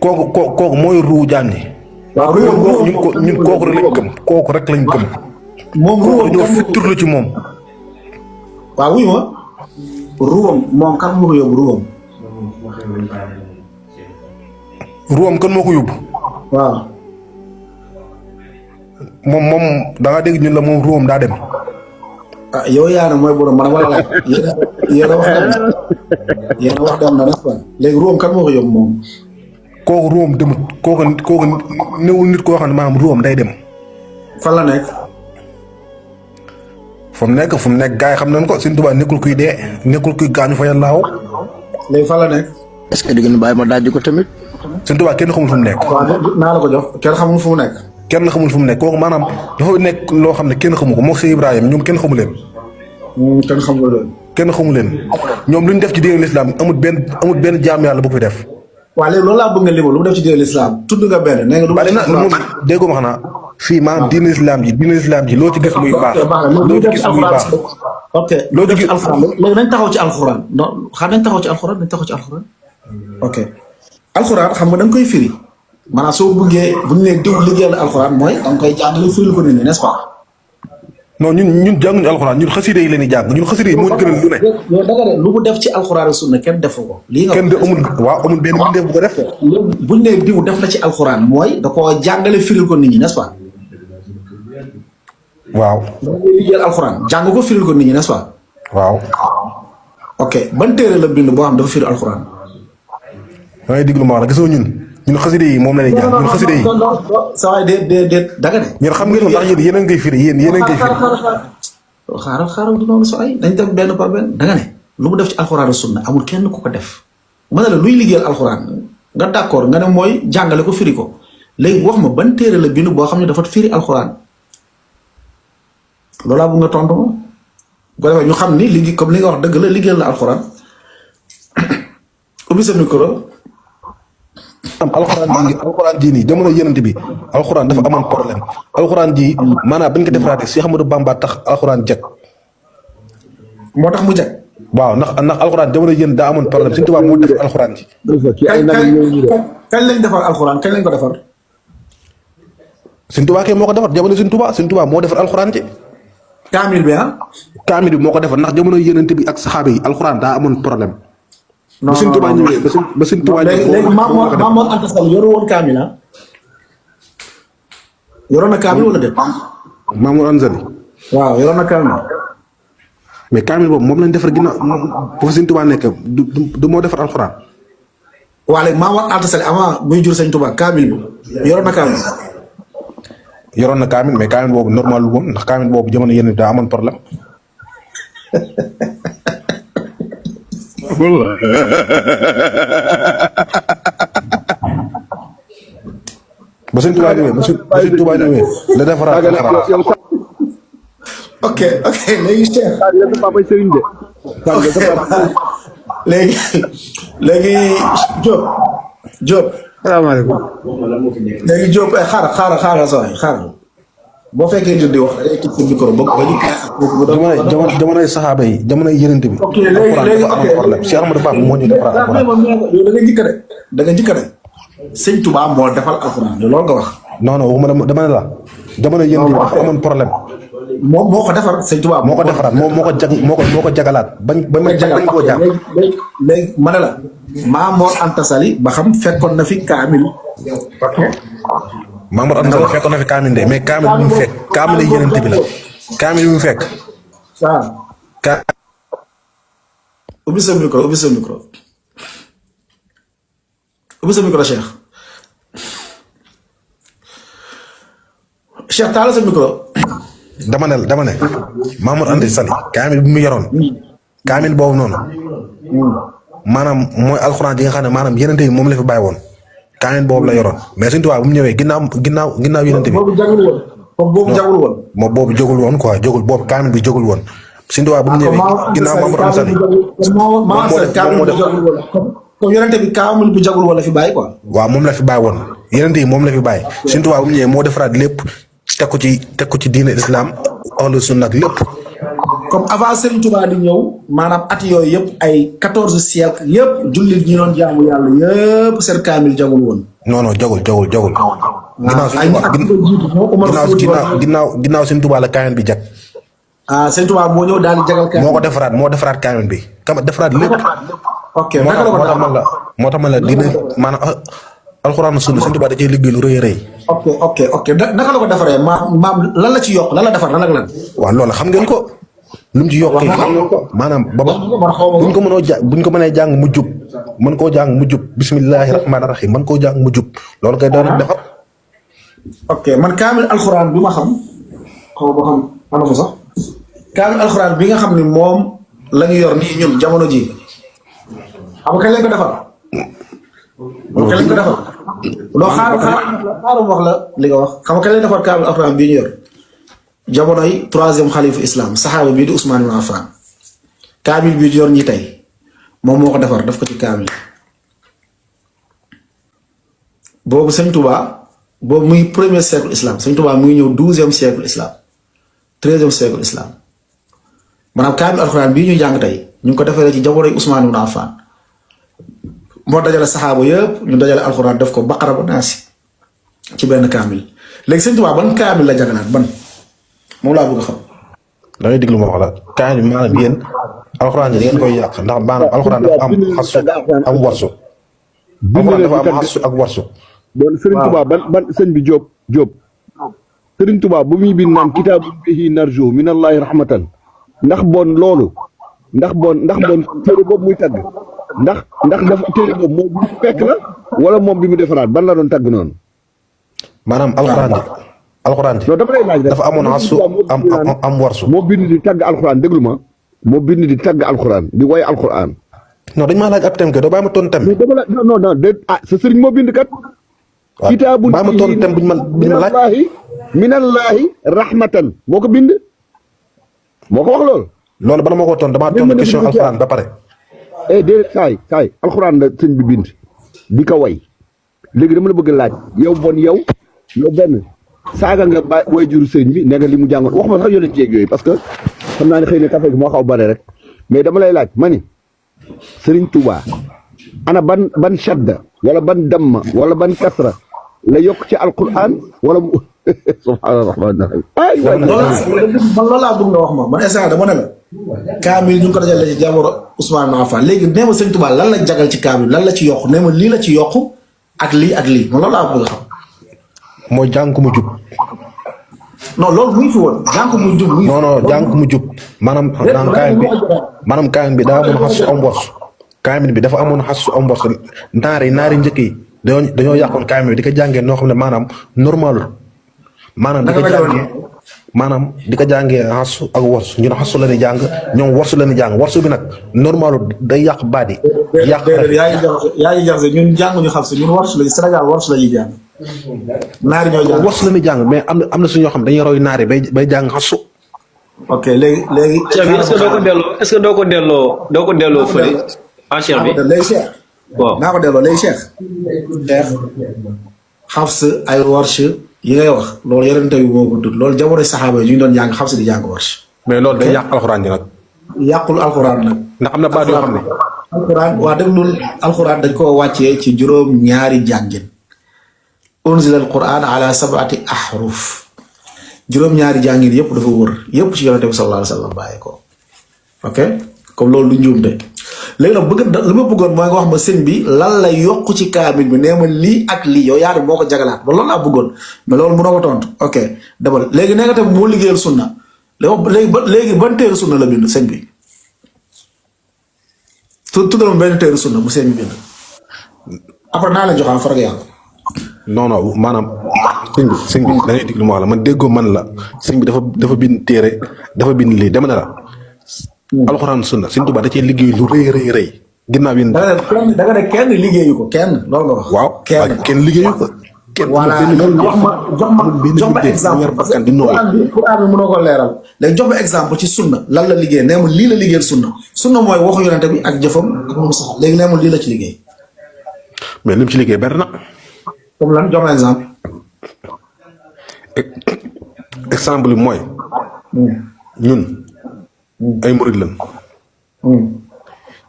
kooku mooy ruu jaam ñi. waaw ñun kooku rek lañ gëm kooku rek lañ gëm. moom ruwam ñoo fitturlu ci moom. waaw wuy ma ruwam moom kan moo ko yóbbu ruwam. ruwam kan moo ko yóbbu. waaw. moom da nga dégg ñun la moom ruwam daa dem. ah yow yaa ne mooy borom man wala laaj yéen a wax dem na yéen a wax dem na n'est-ce pas léegi ruwam kan moo ko yóbbu moom. kooku ruwam demut kooku newul nit koo xam ne maanaam ruwam day dem. fan la nekk. fu mu nekk gars yi xam nañ ko Sëñ Tuubaa nekkul kuy dee nekkul kuy gaañu fa yàllaaw. léegi fan la nekk. est-ce que di ngeen bàyyi ma daaj ko tamit. Sëñ Tuubaa kenn xamul fu mu nekk. waaw naa la ko jox kenn xamul fu mu nekk. kenn xamul fu mu nekk kooku maanaam dafa nekk loo xam ne kenn xamu ko moog si Ibrahima ñoom kenn xamu leen. kenn xamul leen. kenn xamu leen ñoom lu ñu def ci diine lislaam amul benn jaam yàlla bu ko fi def. waaw léegi loolu laa bëgg nga lima lu mu def ci diine lislaam tudd nga benn nee nga du ma def moom déggoo ma xanaa fii maanaam diine lislaam ji loo ci gis muy baax loo ci gis muy baax ok loo ci gis alxuraan léegi nañ taxaw ci alxuraan non xam nañ taxaw ci alxuraan ok alxuraan xam nga da nga koy firi maanaam soo bëggee bu ñu nee diw liggéeyal alxuraan mooy da nga koy jàngale firil ko nit ñi n'est-ce pas. non ñun jànguñu alxuraan ñun xasida yi leen di jàng ñun xasida yi moo ñu gënal lu ne. yow da nga ne lu mu def ci alxuraan ak sunna kenn defu ko. lii nga kenn de amul benn mbindeef bu ko def. buñ nee diw def la ci alxuraan mooy da koo jàngale firil ko nit ñi n'est-ce pas. waaw. da ngay liggéeyal alxuraan jàng ko firil ko nit ñi n'est-ce pas. waaw. ok ban téere la bind boo xam dafa firi alxuraan. da ngay diglu ma wax la gisoo ñun xasida yi moom la ñuy jàng ñun xasida yi. saa waay déet danga ne. ñun xam ngeen ndax yéen a ngi koy firi yéen a ngi koy firi. xaaral du noonu soo ay dañ dem benn par benn danga ne lu mu def ci alxuraan ak sunna amul kenn ku ko def. ma ne la luy liggéeyal alxuraan nga d'accord nga ne mooy jàngale ko firi ko léegi wax ma ban téere la bind boo xam ne dafa firi alxuraan loolaa bu nga tontu ma bu ko defee ñu xam ni liggéey comme li nga wax dëgg la liggéeyal na alxuraan ubbi sa micro. alxuraan ji nii jamono yonent bi alxuraan dafa amoon problème alxuraan ji maanaam bañ ko defaraatee Cheikh Ahmadou Bamba tax alxuraan jag. moo tax mu jag. waaw ndax alxuraan jamono yéen daa amoon problème Sëñ Tuubaa moo def alxuraan ji. kañ lañ defar alxuraan kañ lañ ko defar. Sëñ Tuubaa kay moo ko defar jamono Sëñ Tuubaa moo defar alxuraan ji. kaamil bi ah. kaamil bi moo ko defar ndax jamono yonent bi ak saxaaba yi alxuraan daa amoon problème. non ba Sëñ Tuubaa ñëwee ba Sëñ Tuubaa ñëwee léegi Maam Mor Anta Sall yoru woon kaamil ah. yoroon na kaamil wala déet. Maam Mor Anta Sall. waaw yoroon na kaamil. mais kaamil boobu moom lañ defar ginnaaw bu fa Sëñ Tuubaa nekk du moo defar alxuraan. waa léegi Maam Mor Anta Sall avant muy jur Sëñ Tuubaa kaamil bi yoroon na kaamil. yoroon na kaamil mais kaamil boobu normal lu woon ndax kaamil boobu jamono yéen daa amoon problème. ba Sëñ Tuubaa ñëwee la defaraat alxuraan. ok léegi Cheikh. léegi Diop. salaamaaleykum. léegi Diop xaaral xaaral boo fekkee di wax da ngay tëj sa micro ba jamonoy saxaaba yi jamonoy yonent bi. ok léegi amoon problème Cheikh Ahmadou Bamba moo ñu defaraat alxuraan. yow da nga njëkk de Sëñ Tuubaa moo defal alxuraan loolu nga wax. non waxuma dama ne la jamono yonent bi dafa amoon problème. moo ko defar Sëñ Tuubaa moo ko defaraat moo ko jagalaat bañ koo jàng. léegi ma ne la Maam Mor Anta Sali ba xam fekkoon na fi kaamil. ok. Maam Mor Anta Sali fekkoon na fi kaamil de mais kaamil bi mu fekk kaamil yi yonent bi la kaamil bi mu fekk. waaw. ubbi sa micro Cheikh. Cheikh taal sa micro. dama ne Maam Mor Anta Sali kaamil bi mu yoroon. kaamil boobu noonu. maanaam mooy alxuraan ji nga xam ne maanaam yonent bi moom la fi bàyyi woon. kaamil boobu la yoroon mais Sëñ Tuubaa bu mu ñëwee ginnaaw yonent bi. boobu jagul woon. moom boobu jógul woon quoi jógul boobu kaamil bi jógul woon. Sëñ Tuubaa bu mu ñëwee ginnaaw Maam Mor Anta Sali. comme yonent bi kaamil bu jagul woon la fi bàyyi quoi. waaw moom la fi bàyyi woon yonent yi moom la fi bàyyi. Sëñ Tuubaa bu mu ñëwee moo defaraat lépp teg ko ci diine islam ahlu sunna ak lépp. comme avant Serigne Touba di ñëw maanaam at yooyu yëpp ay 14 siècle yëpp jullit ñi doon jaamu yàlla yëpp seen kaamil jagul woon non jagul. ay ñi ak ko jiitu moo Omar Fouti ginnaaw Sëñ Tuubaa la kaamil bi jag. Sëñ Tuubaa moo ñëw daal di jagal kaamil. moo defaraat kaamil bi. defaraat lépp. ok naka la ko defar moo tax man la dina maanaam alxuraan sunna Sëñ Tuubaa da cee liggéey lu rëy a rëy. ok naka la ko defaree maam lan la ci yokk lan la defar lan ak lan. waaw loolu xam ngeen ko. lu mu ci yokk maanaam baba buñ ko mënee jàng mu jub mën koo jàng mu jub bismillahi rahmaani rahim mën koo jàng mu jub loolu kay doon defar. ok man kaamil alxuraan bi ma xam xaw ma xam ana ko sax kaamil alxuraan bi nga xam ni moom la ñu yor nii ñun jamono ji xam nga kañ lañ ko defar. loolu kañ lañ ko defar. loo xaaral wax la li nga wax xam nga kañ lañ defar kaamil alxuraan bii ñu yor. jamonoy 3e xalifu islam saxaaba bii di Ousmane ibn Affan kaamil bii di yor ñi tey moom moo ko defar daf ko ci kaamil boobu Sëñ Tuubaa boobu muy 1er siècle islam Sëñ Tuubaa muy ñëw 12e siècle islam 13e siècle islam maanaam kaamil alxuraan bii ñuy jàng tey ñu ngi ko defaree ci jamonoy Ousmane ibn Affan moo dajale saxaaba yëpp ñu dajale alxuraan def ko baqara ba naasi ci benn kaamil léegi Sëñ Tuubaa ban kaamil la jaganaat ban. moom laa bëgg a xam. da ngay déglu ma wax la kaay bi maanaam yéen alxuraan yi da ngeen koy yàq ndax maanaam alxuraan dafa am xasu am warsu. alxuraan dafa am xasu ak warsu. bon Serigne Touba ban sëñ bi Diop Serigne Touba bu muy bind naan kitaabun bihi narju minallahi rahmatan ndax bon loolu ndax bon téere boobu muy tagg ndax dafa téere boobu moom bi mu fekk la wala moom bi mu defaraat ban la doon tagg noonu. maanaam alxuraan ji dafa lay laaj rek dafa amoon xasu am warsu. moo bind di tagg alxuraan déglu ma moo bind di tagg alxuraan di woy alxuraan. non dañ maa laaj ab tem ke doo bàyyi ma toon tem. non sa sëriñ moo bind kat. waaw kitaabun bàyyi ma toon tem buñ ma laaj. minallahi rahmatan moo ko bind. moo ko wax loolu. loolu bala ma ko toon damaa toon question alxuraan ba pare. déedéet saay alxuraan la sëñ bi bind di ko way léegi dama la bëgg laaj yow benn saaga nga ba way juru sëñ bi ne nga li mu jàngoon wax ma sax yónent jeeg yooyu parce que xam naa ne xëy na café gi moo xaw bare rek mais dama lay laaj ma ni Sëriñ Tuubaa ana ban shadda wala ban damma wala ban kasra la yokk ci alquran wala mu subhaana rahmaan rahim ay waay man loolu laa bëgg nga wax ma man instant dama ne la kaamil ñu ngi ko dajale ci jamono Ousmane ibn Affan léegi nee ma Sëriñ Tuubaa lan la jagal ci kaamil lan la ci yokk nee ma lii la ci yokk ak lii man loolu laa bëgg a xam. mooy jàng mu jub. non loolu muy fi woon jàng mu jub. jàng mu jub maanaam kaamil bi daa amoon xasu am warsu. kaamil bi dafa amoon xasu am warsu naari njëkk yi dañoo yàqoon kaamil bi di ko jàngee noo xam ne maanaam normalul maanaam di ko jàngee xasu ak warsu ñun xasu la ñuy jàng ñoom warsu la ñuy jàng warsu bi nag normalul day yàq baat yi. yàq yaa ngi jaxase ñun jànguñu xam si ñun warsu la Sénégal warsu la ñuy jàng. naari ñoo jàng warsu la ñuy jàng mais am na suñoo xam dañuy roy naari bay jàng xasu. ok léegi. Cheikh bi est-ce que doo ko delloo fële. Cheikh bi léegi Cheikh. waaw naa ko delloo léegi Cheikh. xafs ay warsh yi ngay wax loolu yeneen tamit moo ko tudd loolu jamono saxaaba yi ñu ngi doon jàng xafs di jàng warsh. mais loolu day yàq alxuraan ji nag. yàqul alxuraan nag. ndax am na baat yoo xam ne. alxuraan waa déglul alxuraan dañ koo wàccee ci juróom ñaari jàngin. unzila alquran ala 7 ahruf juróom-ñaari jàngin yëpp dafa wër yëpp ci yonente bi sallallahu alayhi wa sallam bàyyi ko ok comme loolu du njuum de léegi nag li ma bëggoon mooy nga wax ma sëñ bi lan la yokk ci kaamil bi nee ma lii ak lii yow yaa moo ko jagalaat ba loolu laa bëggoon mais loolu mënoo ko tontu ok demal léegi nee nga tamit moo liggéeyal sunna léegi ban téere sunna la bind sëñ bi tuddal ma benn téere sunna bu sëñ bi bind après naa la joxaan farag yàlla. non maanaam sëñ bi da ngay déglu ma wax la man déggoo man la sëñ bi dafa bind téere dafa bind lii dama ne la. alxuraan sunna Sëñ Tuubaa da cee liggéey lu rëy ginnaaw yi. da nga ne kenn liggéeyu ko kenn loolu nga wax. waaw kenn liggéeyu ko. voilà jox ma exemple Quran bi mënoo ko leeral léegi jox ma exemple ci sunna lan la liggéey nee ma lii la liggéeyal sunna mooy waxu yonente bi ak jëfam ak moom sax léegi nee ma lii la ci liggéey. mais lim ci liggéey bari na. comme lan jox ma exemple. exemple bi mooy. ñun. ay murid lan.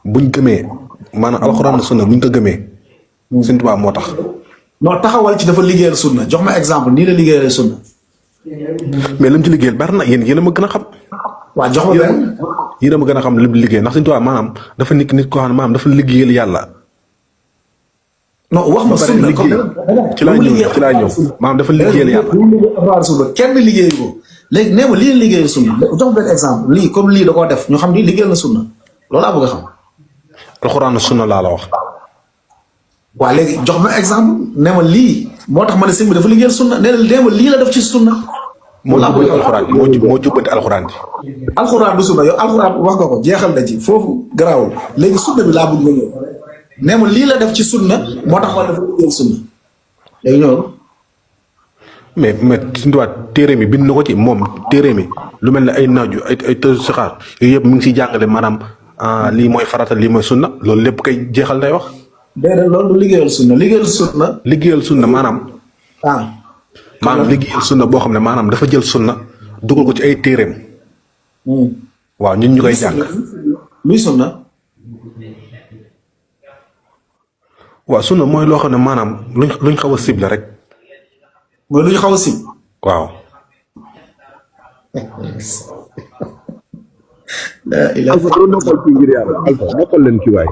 buñ gëmee maanaam alxuraan sunna buñ ko gëmee. Sëñ Tuubaa moo tax. non taxawal ci dafa liggéeyal sunna jox ma exemple nii la liggéeyal sunna. mais lim ci liggéeyal bari na yéen a ma gën a xam. waaw jox ma benn. yéen a ma gën a xam lim liggéey ndax Sëñ Tuubaa maanaam dafa nit koo xam ne maanaam dafa liggéeyal yàlla. non wax ma sunna ci laa ñëw maanaam dafa liggéeyal yàlla. kenn liggéeyu ko léegi nee ma lii la liggéeyal sunna jox benn exemple lii comme lii da koo def ñu xam ni liggéeyal na sunna loolu laa bëgg a xam. alxuraan sunna laa la wax. waaw léegi jox ma exemple nee ma lii moo tax ma ne sëñ bi dafa liggéeyal sunna nee ma lii la def ci sunna. moo jubbanti alxuraan bi moo jubbanti alxuraan bi. alxuraan du sunna yow alxuraan wax nga ko jeexal na ci foofu garaawul léegi sunna bi laa bëgg nga ñëw nee ma lii la def ci sunna moo tax ma dafa liggéeyal sunna léegi ñëw. mais Sëñ Tuubaa téere mi bind na ko ci moom téere mi lu mel ne ay naaju ay tëj saxaar yooyu yëpp mi ngi siy jàngale maanaam lii mooy farata lii mooy sunna loolu lépp kay jeexal day wax. déedéet loolu du liggéeyal sunna liggéeyal sunna. liggéeyal sunna maanaam. maanaam liggéeyal sunna boo xam ne maanaam dafa jël sunna dugal ko ci ay téereem. waaw ñun ñu koy jàng. luy sunna. waaw sunna mooy loo xam ne maanaam luñ xaw a ciblé rek. mooy luñ xaw a cib. waaw. Alpha doo noppal ci ngir yàlla Alpha noppal leen ci waay.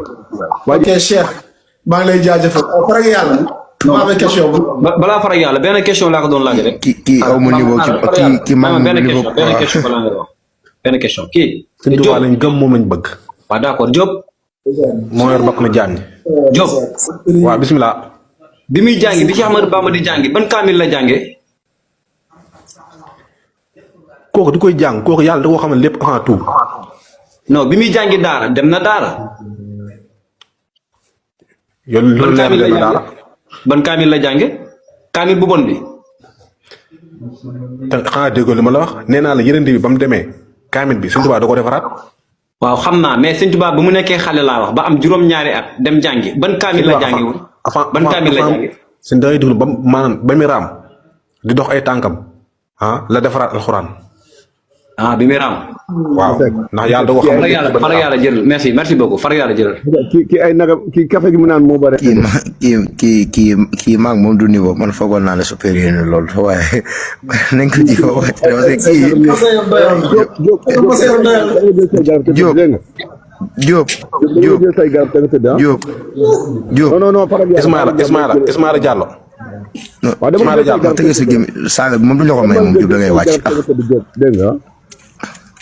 ok Cheikh maa ngi lay jaajëfal farag yàlla. maa amee question bu. balaa farag yàlla benn question laa ko doon laaj rek. kii aw ma niveau kii maa ngi niveau benn question balaa nga wax benn question kii. Sëñ Tuubaa lañ gëm moom lañ bëgg. waaw d'accord Diop. moo yor bokk na jàng. Diop. waaw bisimilah. bi muy jàngi bi Cheikh Ahmadou Bamba di jàngi ban kaamil la jàngee. kooku di koy jàng kooku yàlla da koo xamal lépp avant tout. non bi muy jàngi daara dem na daara. yow loolu leer na daara. ban kaamil la jànge kaamil bu bon bi. te xanaa déggoo li ma la wax nee naa la yeneen bi ba mu demee kaamil bi Sëñ Tuubaa da ko defaraat. waaw xam naa mais Sëñ Tuubaa bu mu nekkee xale laa wax ba am juróom-ñaari at dem jàngi ban kaamil la jàngi woon. ban kaamil la jàngi. sëñ da ngay déglu ba maanaam ba muy raam di dox ay tànkam la defaraat alxuraan. bi muy raam. waaw ndax yàlla da ko xam. far yàlla jëlal merci beaucoup far yàlla jëlal. kii ay nagam kii café gi mu naan moo bëri. kii maag moom du niveau man foogoon naa ne supérieur ni loolu waaye nañ ko ji ko wax Diop non Ismaïla Diallo. Ismaïla Diallo ma tëgee sa gémmi saaga bi moom du la ko may moom Diop da ngay wàcc dégg nga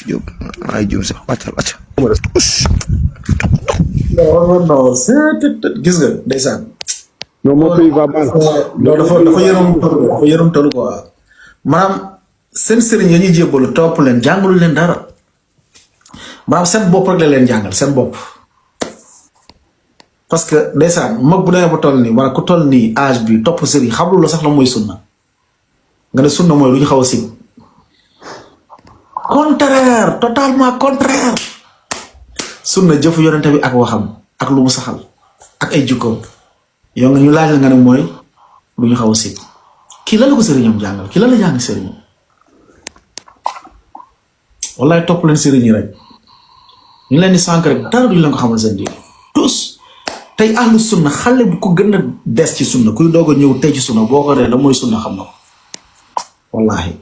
Diop ay jum sax wàccal non gis nga ndeysaan. non moo koy va banque. non dafa yërëm tëlu quoi maanaam seen sëriñ ya ñuy jébbalu topp leen jàngalu leen dara maanaam seen bopp rek la leen jàngal seen bopp. parce que ndeysaan mag bu demee ba toll nii wala ku toll nii âge bi topp sëriñ xamul la sax la mooy sunna nga ne sunna mooy lu ñu xaw a sib contraire totalement contraire sunna jëfu yonente bi ak waxam ak lu mu saxal ak ay jikkoom yow nga ñu laaj la nga ne mooy lu ñu xaw a sib kii la ko sëriñam jàngal kii la jàng sëriñam wallaay topp leen sëriñ yi rek ñu leen di sànq rek dara duñ leen ko xamal seen diine tous tey ahlu sunna xale bi ko gën a des ci sunna kuy doog a ñëw tey ci sunna boo ko ree la mooy sunna xam na ko wallaahi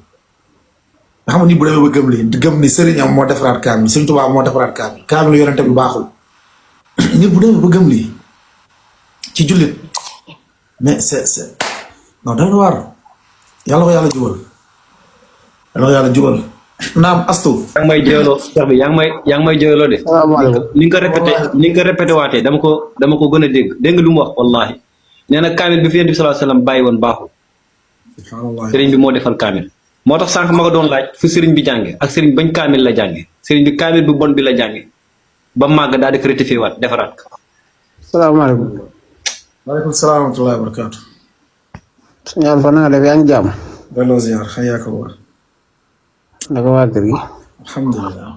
nga xam ni bu demee ba gëm lii gëm ni sëriñam moo defaraat kaamil Sëriñ Tuubaa moo defaraat kaamil yonente bi baaxul nit bu demee ba gëm lii ci jullit mais c'est non doy na waar yàlla ko yàlla jubal naam astu yaa ngi may jëloo Cheikh bi yaa ngi may jëloo de. ni nga ko répété waatee dama ko gën a dégg nga lu mu wax wallahi nee na kaamil bi fi Yonent bi sallallahu alayhi wasallam bàyyi woon baaxul. sëriñ bi moo defal kaamil. moo tax sànq ma ko doon laaj fu sëriñ bi jànge ak sëriñ bañ kaamil la jànge sëriñ bi kaamil bu bon bi la jànge ba màgg daal di ko rectifié waat defaraat ko. salaamaaleykum. waaleykum salaam wa rahmatullahi wa barakaatu. sëñ Alpha na nga def yaa ngi jàmm. delloo ziar xëy na ko war. naka waa kër gi. alhamdulilah.